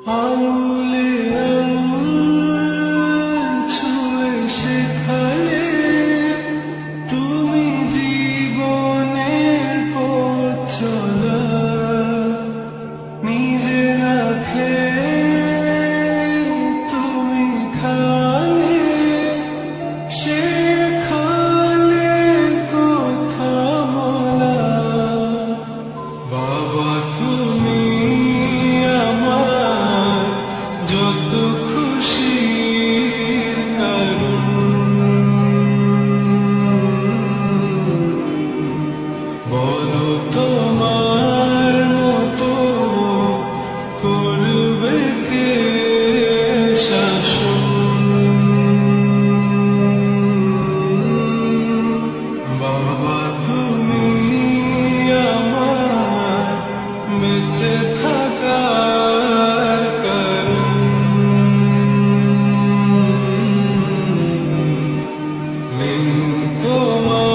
আঙুলে আঙুল ছুঁয়ে শেখালে তুমি জীবনের পথ চলা, নিজে না খেয়ে তুমি খালে, শেখালে কথা বলা। বাবা তুমি আমার যত খুশির কারণ, বলো তোমার মতো করবে কে শাসন। বাবা তুমি আমার বেঁচে থাকার কারণ, নেই তোমার